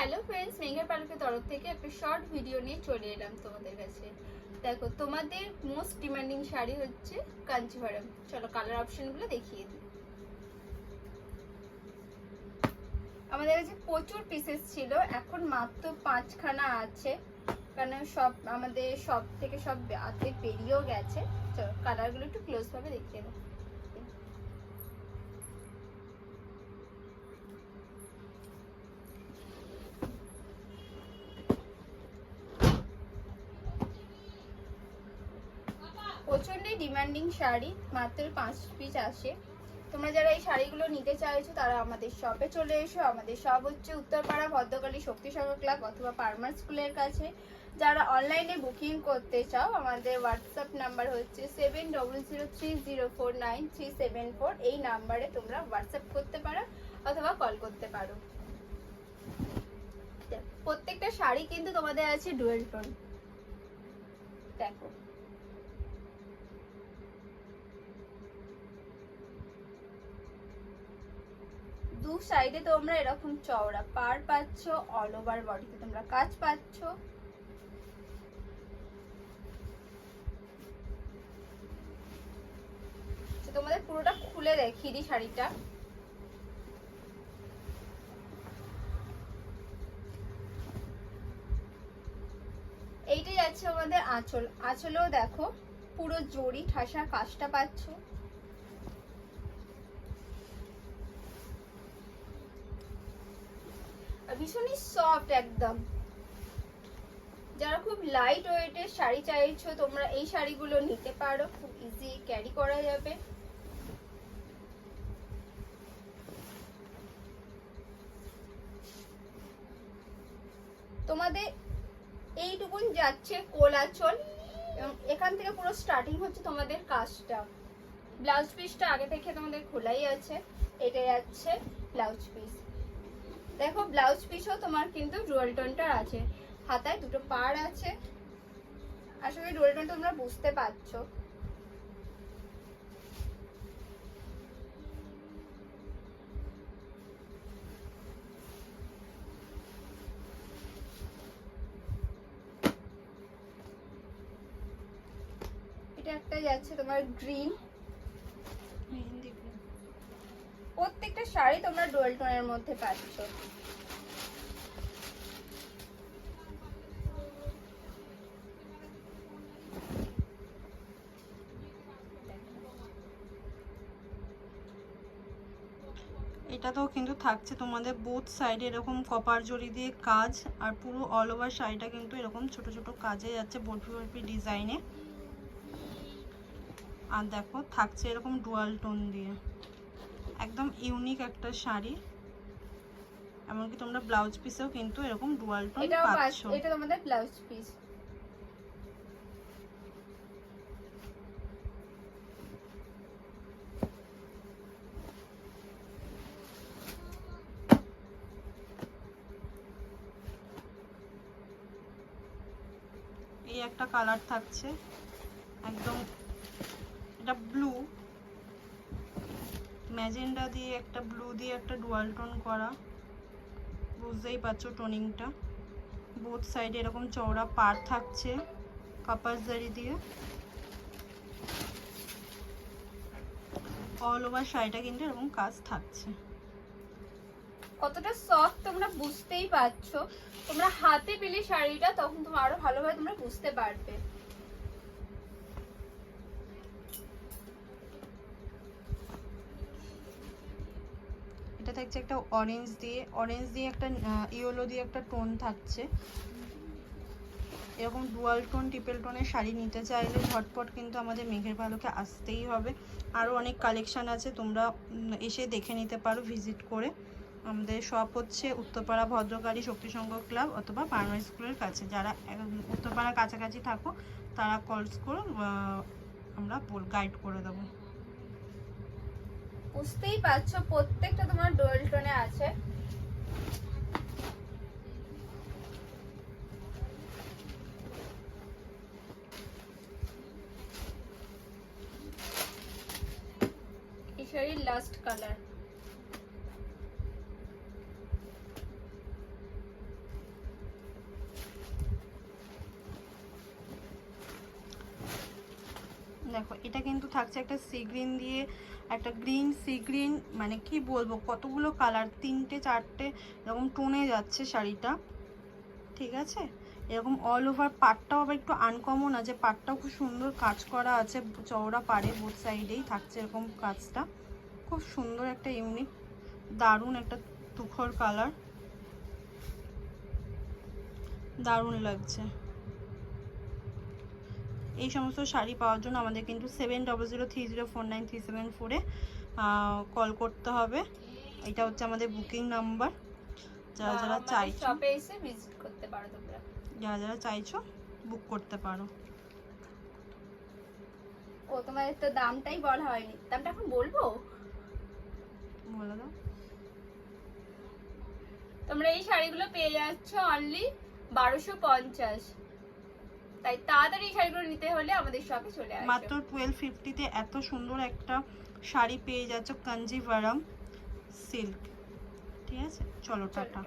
Hello friends, মেঘের পালকের তরফ থেকে একটা শর্ট ভিডিও নিয়ে চলে এলাম তোমাদের কাছে। দেখো, তোমাদের মোস্ট ডিমান্ডিং শাড়ি হচ্ছে কাঞ্চিভারম। চলো কালার অপশনগুলো দেখিয়ে দিই। আমাদের কাছে প্রচুর পিসেস ছিল, এখন মাত্র 5খানা আছে, কারণ সব আমাদের সব থেকে সব অর্ধেক বেরিয়েও গেছে। চলো কালারগুলো একটু ক্লোজ ভাবে দেখিয়ে দাও। প্রচন্ডই ডিমান্ডিং শাড়ি, মাত্র 5 পিস আসে। তোমরা যারা এই শাড়িগুলো নিতে চাইছো তারা আমাদের শপে চলে এসো। আমাদের শপ হচ্ছে উত্তরপাড়া ভদ্রকালী শক্তিসংঘ ক্লাব অথবা পারমার স্কুলের কাছে। যারা অনলাইনে বুকিং করতে চাও, আমাদের হোয়াটসঅ্যাপ নাম্বার হচ্ছে 7003049374। এই নাম্বারে তোমরা হোয়াটসঅ্যাপ করতে পারো অথবা কল করতে পারো। প্রত্যেকটা শাড়ি কিন্তু তোমাদের আছে ডুয়েল টোন। দেখো, দু সাইডে তোমরা এরকম চওড়া পার পাচ্ছ, অল ওভার বডিতে তোমরা কাজ পাচ্ছ। তোমাদের পুরোটা খুলে দেখিয়ে দিই শাড়িটা। এইটাই যাচ্ছে আমাদের আঁচল। আঁচলেও দেখো পুরো জড়ি ঠাসা কাজটা পাচ্ছ। ভীষণই সফট একদম। যারা খুব লাইট ওয়েটের শাড়ি চাইছো তোমরা এই শাড়িগুলো নিতে পারো, খুব ইজি ক্যারি করা যাবে। তোমাদের এইটুকুন যাচ্ছে কোল আঁচল, এবং এখান থেকে পুরো স্টার্টিং হচ্ছে তোমাদের কাজটা। ব্লাউজ পিসটা আগে থেকে তোমাদের খোলাই আছে। এটা যাচ্ছে ব্লাউজ পিস। দেখো ব্লাউজ পিসও তোমার কিন্তু ডুয়াল টোনটার আছে। হাতায় দুটো পাড় আছে। আসলে ডুয়াল টোন তোমরা বুঝতে পারছো। এটা একটা যাচ্ছে তোমার গ্রিন। প্রত্যেকটা শাড়ি তোমরা ডুয়াল টোনের মধ্যে পাচ্ছ। এটাতেও কিন্তু থাকছে তোমাদের বোথ সাইডে এরকম কপার জড়ি দিয়ে কাজ, আর পুরো অল ওভার শাড়িটা কিন্তু এরকম ছোট ছোট কাজে যাচ্ছে বরফি বরফি ডিজাইনে। আর দেখো থাকছে এরকম ডুয়াল টোন দিয়ে, একদম ইউনিক একটা শাড়ি। এমনকি তোমরা ব্লাউজ পিসেও কিন্তু এরকম ডুয়াল টোন পাচ্ছ। এটা তোমাদের ব্লাউজ পিস। এই একটা কালার থাকছে একদম, এটা ব্লু ম্যাজেন্ডা দিয়ে একটা ব্লু দিয়ে একটা ডুয়াল টোন করা, বুঝতেই পারছো টোনিংটা। বোথ সাইডে এরকম চওড়া পার থাকছে কপার জারি দিয়ে। অল ওভার শাড়িটা কিন্তু এরকম কাজ থাকছে। কতটা সফট তোমরা বুঝতেই পারছো। তোমরা হাতে পেলে শাড়িটা তখন তোমরা আরো ভালোভাবে তোমরা বুঝতে পারবে। এটা থাকছে একটা অরেঞ্জ দিয়ে একটা ইয়েলো দিয়ে একটা টোন থাকছে। এরকম ডুয়াল টোন ট্রিপল টোনের শাড়ি নিতে চাইলে ঝটপট কিন্তু আমাদের মেঘের পালকে আসতেই হবে। আরও অনেক কালেকশান আছে, তোমরা এসে দেখে নিতে পারো ভিজিট করে। আমাদের শপ হচ্ছে উত্তরপাড়া ভদ্রকালী শক্তিসংঘ ক্লাব অথবা পারমার স্কুলের কাছে। যারা উত্তরপাড়ার কাছাকাছি থাকো তারা কলস করো, আমরা গাইড করে দেবো। বুঝতেই পারছো প্রত্যেকটা তোমার ডুয়াল টোনে আছে। এই শাড়ির লাস্ট কালার। দেখো এটা কিন্তু থাকছে একটা সি গ্রিন দিয়ে, একটা গ্রিন, সি গ্রিন, মানে কি বলবো কতগুলো কালার, 3টে 4টে এরকম টোনে যাচ্ছে শাড়িটা, ঠিক আছে। এরকম অল ওভার পাড়টাও আবার একটু আনকমন আছে, পাড়টাও খুব সুন্দর কাজ করা আছে, চওড়া পাড়ে বোথ সাইডেই থাকছে এরকম কাজটা, খুব সুন্দর একটা ইউনিক, দারুণ একটা তুখর কালার, দারুণ লাগছে। এই সমস্ত শাড়ি পাওয়ার জন্য আমাদের কিন্তু 7003049374-এ কল করতে হবে। এটা হচ্ছে আমাদের বুকিং নাম্বার। যারা যারা চাইছো শপে এসে ভিজিট করতে পারো তোমরা, যারা যারা চাইছো বুক করতে পারো। ও তোমাদের তো দামটাই বলা হয়নি, দামটা এখন বলবো? বলে দাও। তোমরা এই শাড়িগুলো পেয়ে যাচ্ছ অনলি 1250। তাই তাড়াতাড়ি এই শাড়িগুলো নিতে হলে আমাদের শপে চলে আসো। মাত্র 1250-তে এত সুন্দর একটা শাড়ি পেয়ে যাচ্ছ কাঞ্জিভারাম সিল্ক, ঠিক আছে। চলো টাটা।